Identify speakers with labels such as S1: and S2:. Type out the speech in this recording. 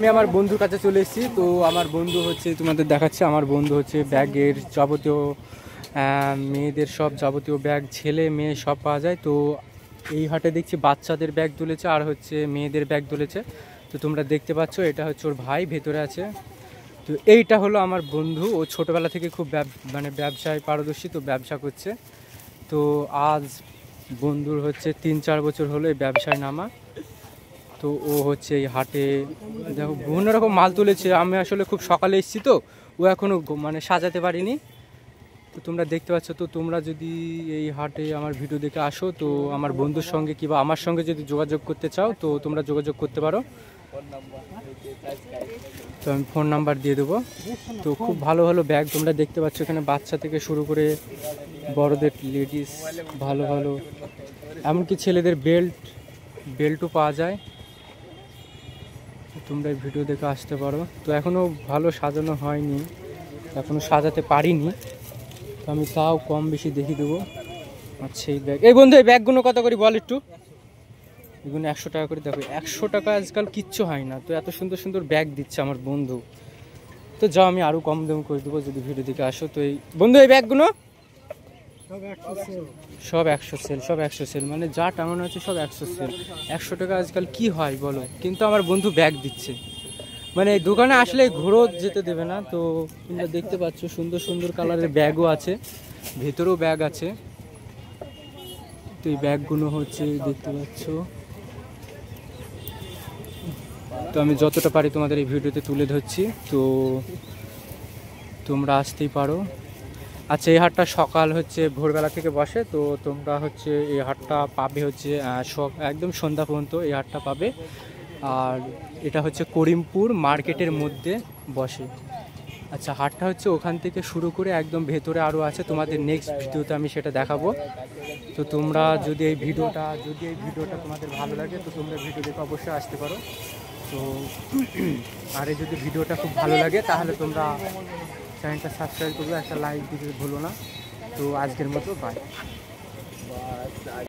S1: আমি আমার বন্ধুর কাছে চলে এসেছি। তো আমার বন্ধু হচ্ছে তোমাদের দেখাচ্ছে, আমার বন্ধু হচ্ছে ব্যাগের যাবতীয় মেয়েদের সব যাবতীয় ব্যাগ, ছেলে মেয়ে সব পাওয়া যায়। তো এই হাটে দেখছি বাচ্চাদের ব্যাগ তুলেছে আর হচ্ছে মেয়েদের ব্যাগ তুলেছে। তো তোমরা দেখতে পাচ্ছ এটা হচ্ছে ওর ভাই ভেতরে আছে। তো এইটা হলো আমার বন্ধু, ও ছোটোবেলা থেকে খুব ব্যবসায় পারদর্শী, তো ব্যবসা করছে। তো আজ বন্ধুর হচ্ছে 3-4 বছর হলো এই ব্যবসায় নামা। তো ও হচ্ছে এই হাটে দেখো বিভিন্ন রকম মাল তুলেছে। আমি আসলে খুব সকালে এসেছি, তো ও এখনও সাজাতে পারিনি। তো তোমরা দেখতে পাচ্ছ। তো তোমরা যদি এই হাটে আমার ভিডিও দেখে আসো, তো আমার বন্ধুর সঙ্গে কিংবা আমার সঙ্গে যদি যোগাযোগ করতে চাও, তো তোমরা যোগাযোগ করতে পারো। তো আমি ফোন নাম্বার দিয়ে দেবো। তো খুব ভালো ভালো ব্যাগ তোমরা দেখতে পাচ্ছ এখানে, বাচ্চা থেকে শুরু করে বড়দের, লেডিস, ভালো ভালো এমনকি ছেলেদের বেল্টও পাওয়া যায়। তোমরা এই ভিডিও দেখে আসতে পারো। তো এখনও ভালো সাজানো হয়নি, এখনও সাজাতে পারিনি, তো আমি তাও কম বেশি দেখিয়ে দেবো। আচ্ছা এই ব্যাগ, এই বন্ধু এই ব্যাগগুলো কত করে বল একটু। এগুলো 100 টাকা করে। দেখো 100 টাকা আজকাল কিচ্ছু হয় না, তো এত সুন্দর সুন্দর ব্যাগ দিচ্ছে আমার বন্ধু। তো যাও আমি আরও কম দাম করে দেবো যদি ভিডিও দেখে আসো। তো এই বন্ধু এই ব্যাগগুলো সব 100 সেল, সব 100 সেল, মানে যা টাঙানো আছে সব 100 সেল। 100 টাকা আজকাল কি হয় বলো, কিন্তু আমার বন্ধু ব্যাগ দিচ্ছে। মানে এই দোকানে আসলে ঘোরও যেতে দেবে না। তো তোমরা দেখতে পাচ্ছ সুন্দর সুন্দর কালারের ব্যাগও আছে, ভেতরেও ব্যাগ আছে। তো এই ব্যাগগুলো হচ্ছে দেখতে পাচ্ছ। তো আমি যতটা পারি তোমাদের এই ভিডিওতে তুলে ধরছি, তো তোমরা আসতেই পারো। আচ্ছা এই হাটটা সকাল হচ্ছে ভোরবেলা থেকে বসে। তো তোমরা হচ্ছে এই হাটটা পাবে হচ্ছে একদম সন্ধ্যা পর্যন্ত এই হাটটা পাবে। আর এটা হচ্ছে করিমপুর মার্কেটের মধ্যে বসে। আচ্ছা হাটটা হচ্ছে ওখান থেকে শুরু করে একদম ভেতরে আরও আছে, তোমাদের নেক্সট ভিডিওতে আমি সেটা দেখাবো। তো তোমরা যদি এই ভিডিওটা তোমাদের ভালো লাগে, তো তোমরা ভিডিও দেখে অবশ্যই আসতে পারো। তো আর যদি ভিডিওটা খুব ভালো লাগে তাহলে তোমরা চ্যানেলটা সাবস্ক্রাইব করবে, একটা লাইক দিতে ভুলো না। তো আজকের মতো বাই।